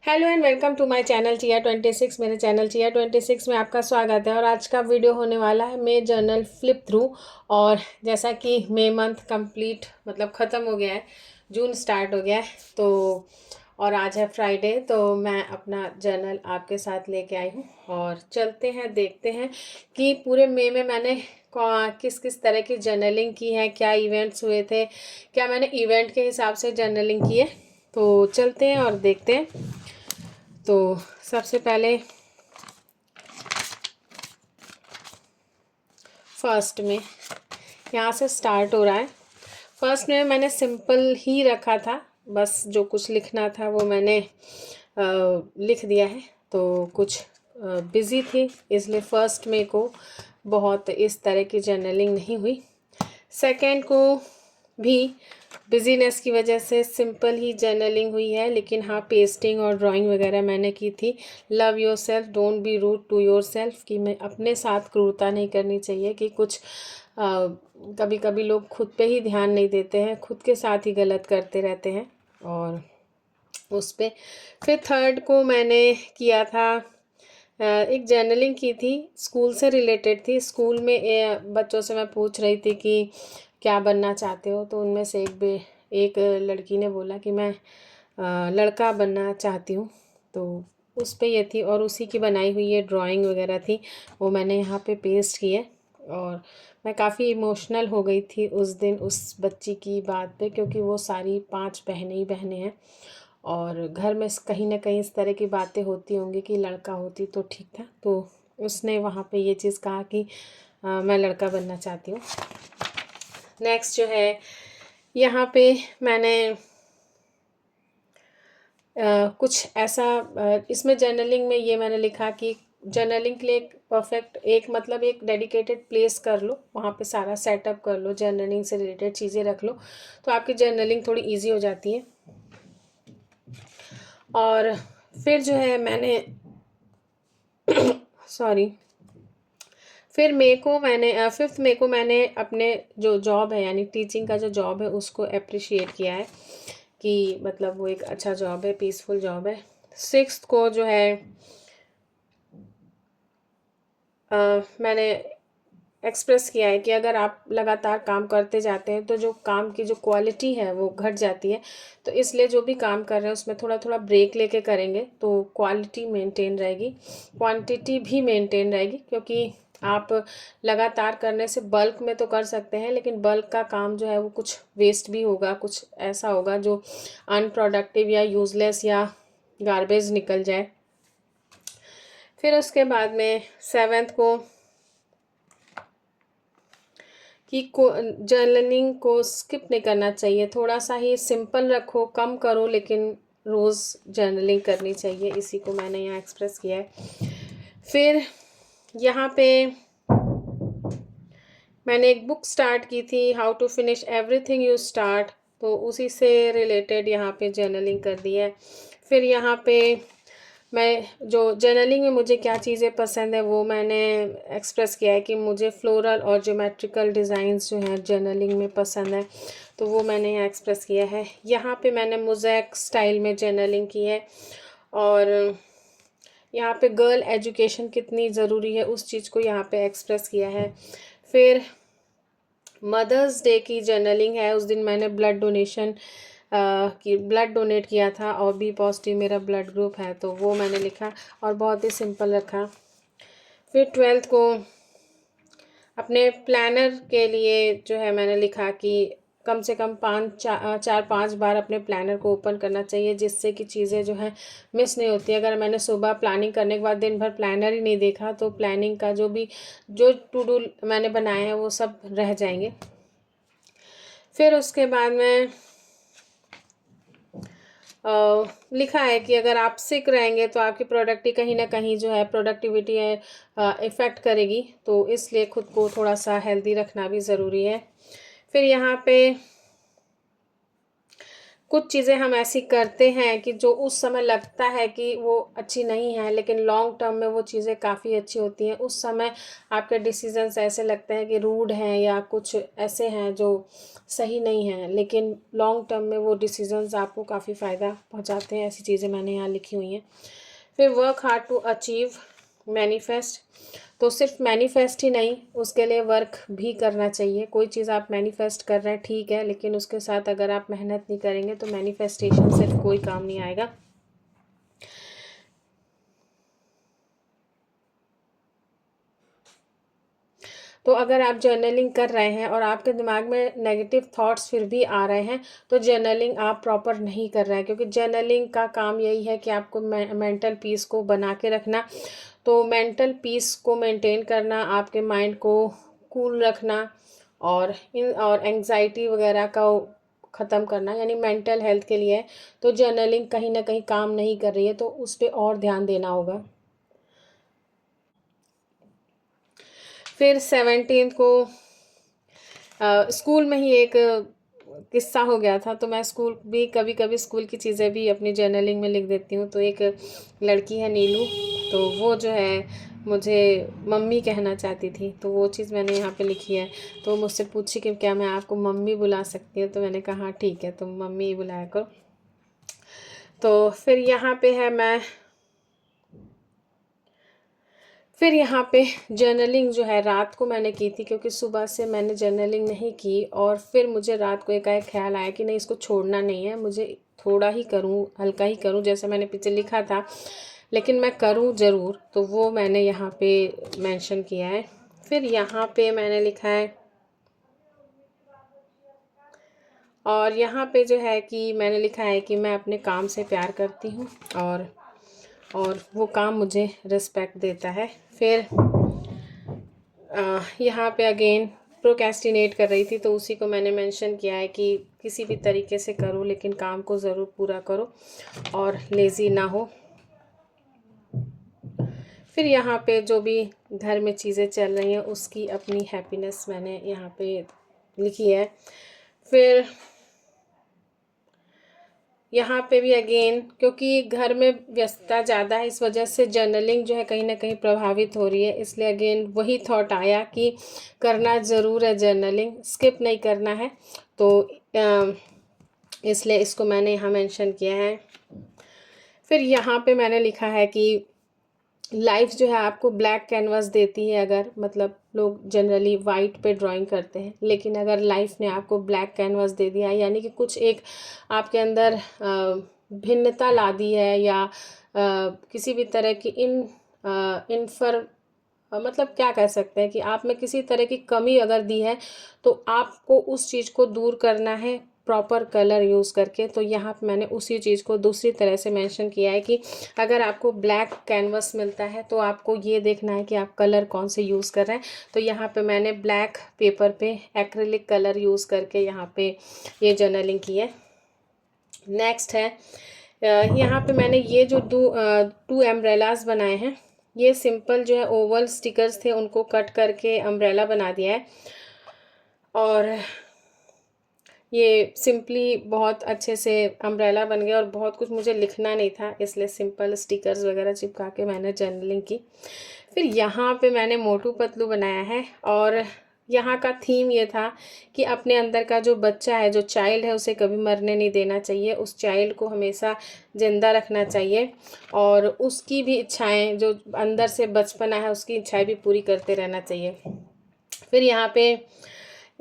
Hello and welcome to my channel चिया 26। मेरे channel चिया 26 में आपका स्वागत है। और आज का वीडियो होने वाला है मे जर्नल फ्लिप थ्रू। और जैसा कि मे मंथ कंप्लीट मतलब ख़त्म हो गया है, जून स्टार्ट हो गया है, तो और आज है फ्राइडे, तो मैं अपना जर्नल आपके साथ लेके आई हूँ। और चलते हैं, देखते हैं कि पूरे मे में मैंने किस किस तरह की जर्नलिंग की है, क्या इवेंट्स हुए थे, क्या मैंने इवेंट के हिसाब से जर्नलिंग की है। तो चलते हैं और देखते हैं। तो सबसे पहले फर्स्ट में यहाँ से स्टार्ट हो रहा है। फर्स्ट में मैंने सिंपल ही रखा था, बस जो कुछ लिखना था वो मैंने लिख दिया है। तो कुछ बिज़ी थी, इसलिए फर्स्ट में को बहुत इस तरह की जर्नलिंग नहीं हुई। सेकंड को भी बिजीनेस की वजह से सिंपल ही जर्नलिंग हुई है, लेकिन हाँ पेस्टिंग और ड्राइंग वगैरह मैंने की थी। Love yourself, don't be rude to yourself, कि मैं अपने साथ क्रूरता नहीं करनी चाहिए। कि कुछ कभी कभी लोग खुद पे ही ध्यान नहीं देते हैं, खुद के साथ ही गलत करते रहते हैं। और उस पर फिर थर्ड को मैंने किया था, एक जर्नलिंग की थी, स्कूल से रिलेटेड थी। स्कूल में बच्चों से मैं पूछ रही थी कि क्या बनना चाहते हो, तो उनमें से एक लड़की ने बोला कि मैं लड़का बनना चाहती हूँ। तो उस पे ये थी, और उसी की बनाई हुई ये ड्राइंग वगैरह थी, वो मैंने यहाँ पे पेस्ट की है। और मैं काफ़ी इमोशनल हो गई थी उस दिन उस बच्ची की बात पे, क्योंकि वो सारी 5 बहनें ही बहनें हैं। और घर में कहीं ना कहीं इस तरह की बातें होती होंगी कि लड़का होती तो ठीक था। तो उसने वहाँ पे ये चीज़ कहा कि मैं लड़का बनना चाहती हूँ। नेक्स्ट जो है, यहाँ पे मैंने कुछ ऐसा इसमें जर्नलिंग में ये मैंने लिखा कि जर्नलिंग के लिए एक परफेक्ट, एक मतलब एक डेडिकेटेड प्लेस कर लो, वहाँ पे सारा सेटअप कर लो, जर्नलिंग से रिलेटेड चीज़ें रख लो, तो आपकी जर्नलिंग थोड़ी इजी हो जाती है। और फिर जो है मैंने सॉरी, फिर फिफ्थ मे को मैंने अपने जो जॉब है, यानी टीचिंग का जो जॉब है, उसको अप्रिशिएट किया है कि मतलब वो एक अच्छा जॉब है, पीसफुल जॉब है। सिक्स्थ को जो है मैंने एक्सप्रेस किया है कि अगर आप लगातार काम करते जाते हैं तो जो काम की जो क्वालिटी है वो घट जाती है। तो इसलिए जो भी काम कर रहे हैं उसमें थोड़ा थोड़ा ब्रेक लेके करेंगे तो क्वालिटी मेंटेन रहेगी, क्वांटिटी भी मेंटेन रहेगी। क्योंकि आप लगातार करने से बल्क में तो कर सकते हैं, लेकिन बल्क का काम जो है वो कुछ वेस्ट भी होगा, कुछ ऐसा होगा जो अनप्रोडक्टिव या यूज़लेस या गार्बेज निकल जाए। फिर उसके बाद में सेवेंथ को कि जर्नलिंग को स्किप नहीं करना चाहिए, थोड़ा सा ही सिंपल रखो, कम करो, लेकिन रोज़ जर्नलिंग करनी चाहिए। इसी को मैंने यहाँ एक्सप्रेस किया है। फिर यहाँ पे मैंने एक बुक स्टार्ट की थी, how to finish everything you start, तो उसी से रिलेटेड यहाँ पे जर्नलिंग कर दी है। फिर यहाँ पे मैं जो जर्नलिंग में मुझे क्या चीज़ें पसंद है वो मैंने एक्सप्रेस किया है कि मुझे फ्लोरल और ज्योमेट्रिकल डिज़ाइंस जो हैं जर्नलिंग में पसंद है, तो वो मैंने यहाँ एक्सप्रेस किया है। यहाँ पे मैंने मोज़ेक स्टाइल में जर्नलिंग की है। और यहाँ पे गर्ल एजुकेशन कितनी ज़रूरी है उस चीज़ को यहाँ पे एक्सप्रेस किया है। फिर मदर्स डे की जर्नलिंग है, उस दिन मैंने ब्लड डोनेशन की ब्लड डोनेट किया था, और बी पॉजिटिव मेरा ब्लड ग्रुप है, तो वो मैंने लिखा और बहुत ही सिंपल रखा। फिर ट्वेल्थ को अपने प्लानर के लिए जो है मैंने लिखा कि कम से कम 4-5 बार अपने प्लानर को ओपन करना चाहिए, जिससे कि चीज़ें जो है मिस नहीं होती। अगर मैंने सुबह प्लानिंग करने के बाद दिन भर प्लानर ही नहीं देखा तो प्लानिंग का जो टू डू मैंने बनाए हैं वो सब रह जाएंगे। फिर उसके बाद में लिखा है कि अगर आप सिक रहेंगे तो आपकी प्रोडक्टिविटी कहीं ना कहीं जो है प्रोडक्टिविटी है इफ़ेक्ट करेगी, तो इसलिए खुद को थोड़ा सा हेल्दी रखना भी ज़रूरी है। फिर यहाँ पे कुछ चीज़ें हम ऐसी करते हैं कि जो उस समय लगता है कि वो अच्छी नहीं है, लेकिन लॉन्ग टर्म में वो चीज़ें काफ़ी अच्छी होती हैं। उस समय आपके डिसीजंस ऐसे लगते हैं कि रूड हैं या कुछ ऐसे हैं जो सही नहीं हैं, लेकिन लॉन्ग टर्म में वो डिसीजंस आपको काफ़ी फ़ायदा पहुंचाते हैं। ऐसी चीज़ें मैंने यहाँ लिखी हुई हैं। फिर work hard to achieve manifest, तो सिर्फ मैनिफेस्ट ही नहीं, उसके लिए वर्क भी करना चाहिए। कोई चीज़ आप मैनिफेस्ट कर रहे हैं ठीक है, लेकिन उसके साथ अगर आप मेहनत नहीं करेंगे तो मैनिफेस्टेशन सिर्फ कोई काम नहीं आएगा। तो अगर आप जर्नलिंग कर रहे हैं और आपके दिमाग में नेगेटिव थॉट्स फिर भी आ रहे हैं, तो जर्नलिंग आप प्रॉपर नहीं कर रहे हैं, क्योंकि जर्नलिंग का काम यही है कि आपको मेंटल पीस को बना के रखना। तो मेंटल पीस को मेंटेन करना, आपके माइंड को कूल रखना और एंग्जाइटी वगैरह का ख़त्म करना, यानी मेंटल हेल्थ के लिए। तो जर्नलिंग कहीं ना कहीं काम नहीं कर रही है, तो उस पर और ध्यान देना होगा। फिर 17 को स्कूल में ही एक किस्सा हो गया था, तो मैं स्कूल भी कभी कभी स्कूल की चीज़ें भी अपनी जर्नलिंग में लिख देती हूँ। तो एक लड़की है नीलू, तो वो जो है मुझे मम्मी कहना चाहती थी, तो वो चीज़ मैंने यहाँ पे लिखी है। तो मुझसे पूछी कि क्या मैं आपको मम्मी बुला सकती हूँ, तो मैंने कहा हाँ ठीक है, तुम मम्मी ही बुलाया करो। तो फिर यहाँ पे जर्नलिंग जो है रात को मैंने की थी, क्योंकि सुबह से मैंने जर्नलिंग नहीं की। और फिर मुझे रात को एकाएक ख्याल आया कि नहीं, इसको छोड़ना नहीं है, मुझे थोड़ा ही करूँ, हल्का ही करूँ, जैसे मैंने पीछे लिखा था, लेकिन मैं करूँ ज़रूर। तो वो मैंने यहाँ पे मेंशन किया है। फिर यहाँ पे मैंने लिखा है, और यहाँ पे जो है कि मैंने लिखा है कि मैं अपने काम से प्यार करती हूँ और वो काम मुझे रिस्पेक्ट देता है। फिर यहाँ पे अगेन प्रोक्रेस्टिनेट कर रही थी, तो उसी को मैंने मेंशन किया है कि किसी भी तरीके से करो, लेकिन काम को ज़रूर पूरा करो और लेज़ी ना हो। फिर यहाँ पे जो भी घर में चीज़ें चल रही हैं उसकी अपनी हैप्पीनेस मैंने यहाँ पे लिखी है। फिर यहाँ पे भी अगेन, क्योंकि घर में व्यस्तता ज़्यादा है, इस वजह से जर्नलिंग जो है कहीं ना कहीं प्रभावित हो रही है, इसलिए अगेन वही थॉट आया कि करना ज़रूर है, जर्नलिंग स्किप नहीं करना है। तो इसलिए इसको मैंने यहाँ मेंशन किया है। फिर यहाँ पे मैंने लिखा है कि लाइफ जो है आपको ब्लैक कैनवास देती है। अगर मतलब लोग जनरली वाइट पे ड्राइंग करते हैं, लेकिन अगर लाइफ ने आपको ब्लैक कैनवास दे दिया है, यानी कि कुछ एक आपके अंदर भिन्नता ला दी है, या किसी भी तरह की मतलब क्या कह सकते हैं कि आप में किसी तरह की कमी अगर दी है, तो आपको उस चीज़ को दूर करना है प्रॉपर कलर यूज़ करके। तो यहाँ पे मैंने उसी चीज़ को दूसरी तरह से मेंशन किया है कि अगर आपको ब्लैक कैनवस मिलता है तो आपको ये देखना है कि आप कलर कौन से यूज़ कर रहे हैं। तो यहाँ पे मैंने ब्लैक पेपर पे एक्रिलिक कलर यूज़ करके यहाँ पे ये जर्नलिंग की है। नेक्स्ट है यहाँ पे मैंने ये जो टू अम्ब्रेलाज बनाए हैं, ये सिंपल जो है ओवल स्टिकर्स थे, उनको कट करके अम्ब्रेला बना दिया है। और ये सिंपली बहुत अच्छे से अम्ब्रेला बन गया, और बहुत कुछ मुझे लिखना नहीं था, इसलिए सिंपल स्टिकर्स वगैरह चिपका के मैंने जर्नलिंग की। फिर यहाँ पे मैंने मोटू पतलू बनाया है, और यहाँ का थीम ये था कि अपने अंदर का जो बच्चा है, जो चाइल्ड है, उसे कभी मरने नहीं देना चाहिए, उस चाइल्ड को हमेशा ज़िंदा रखना चाहिए, और उसकी भी इच्छाएं, जो अंदर से बचपना है, उसकी इच्छाएं भी पूरी करते रहना चाहिए। फिर यहाँ पे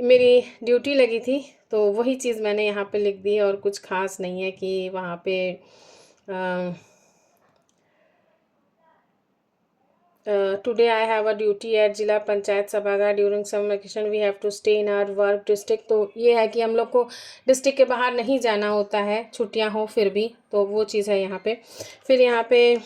मेरी ड्यूटी लगी थी, तो वही चीज़ मैंने यहाँ पे लिख दी, और कुछ खास नहीं है कि वहाँ पे today I have a duty at जिला पंचायत सभागार during summer vacation we have to stay in our work district. तो ये है कि हम लोग को डिस्ट्रिक्ट के बाहर नहीं जाना होता है, छुट्टियां हो फिर भी, तो वो चीज़ है यहाँ पे। फिर यहाँ पे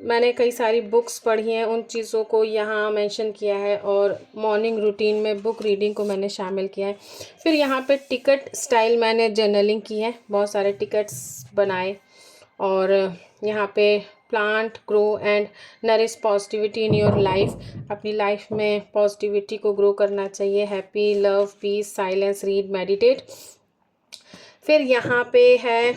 मैंने कई सारी बुक्स पढ़ी हैं, उन चीज़ों को यहाँ मेंशन किया है, और मॉर्निंग रूटीन में बुक रीडिंग को मैंने शामिल किया है। फिर यहाँ पे टिकट स्टाइल मैंने जर्नलिंग की है, बहुत सारे टिकट्स बनाए, और यहाँ पे plant grow and nourish positivity in your life, अपनी लाइफ में पॉजिटिविटी को ग्रो करना चाहिए। Happy, love, peace, silence, read, meditate. फिर यहाँ पे है,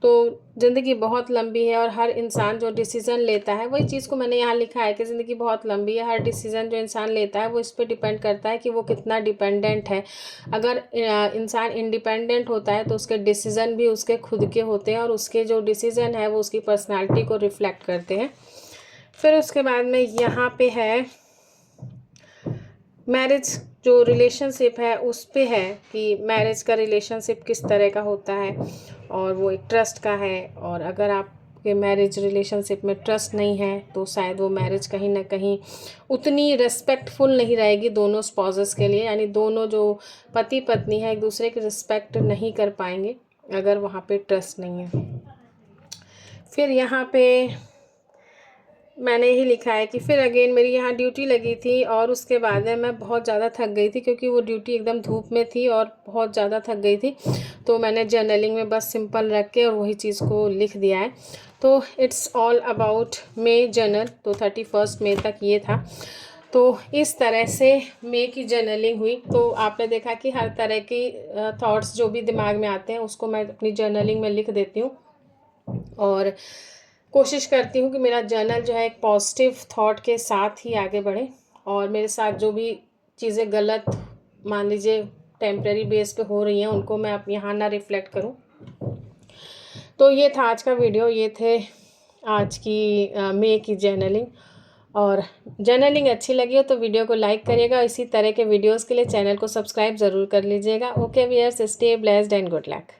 तो ज़िंदगी बहुत लंबी है और हर इंसान जो डिसीज़न लेता है, वही चीज़ को मैंने यहाँ लिखा है कि ज़िंदगी बहुत लंबी है, हर डिसीज़न जो इंसान लेता है वो इस पे डिपेंड करता है कि वो कितना डिपेंडेंट है। अगर इंसान इंडिपेंडेंट होता है तो उसके डिसीज़न भी उसके खुद के होते हैं और उसके जो डिसीज़न है वो उसकी पर्सनालिटी को रिफ्लेक्ट करते हैं। फिर उसके बाद में यहाँ पे है मैरिज, जो रिलेशनशिप है उस पे है कि मैरिज का रिलेशनशिप किस तरह का होता है, और वो एक ट्रस्ट का है। और अगर आपके मैरिज रिलेशनशिप में ट्रस्ट नहीं है तो शायद वो मैरिज कहीं ना कहीं उतनी रिस्पेक्टफुल नहीं रहेगी दोनों स्पॉसेस के लिए, यानी दोनों जो पति पत्नी है एक दूसरे की रिस्पेक्ट नहीं कर पाएंगे अगर वहाँ पे ट्रस्ट नहीं है। फिर यहाँ पे मैंने ही लिखा है कि फिर अगेन मेरी यहाँ ड्यूटी लगी थी और उसके बाद में मैं बहुत ज़्यादा थक गई थी, क्योंकि वो ड्यूटी एकदम धूप में थी और बहुत ज़्यादा थक गई थी। तो मैंने जर्नलिंग में बस सिंपल रख के और वही चीज़ को लिख दिया है। तो it's all about may journal. तो 31 मई तक ये था। तो इस तरह से मे की जर्नलिंग हुई। तो आपने देखा कि हर तरह की थॉट्स जो भी दिमाग में आते हैं उसको मैं अपनी जर्नलिंग में लिख देती हूँ और कोशिश करती हूँ कि मेरा जर्नल जो है एक पॉजिटिव थॉट के साथ ही आगे बढ़े, और मेरे साथ जो भी चीज़ें गलत मान लीजिए टेम्प्रेरी बेस पे हो रही हैं उनको मैं अब यहाँ ना रिफ्लेक्ट करूँ। तो ये था आज का वीडियो, ये थे आज की मे की जर्नलिंग। और जर्नलिंग अच्छी लगी हो तो वीडियो को लाइक करिएगा, इसी तरह के वीडियोज़ के लिए चैनल को सब्सक्राइब ज़रूर कर लीजिएगा। Okay viewers, stay blessed and good luck.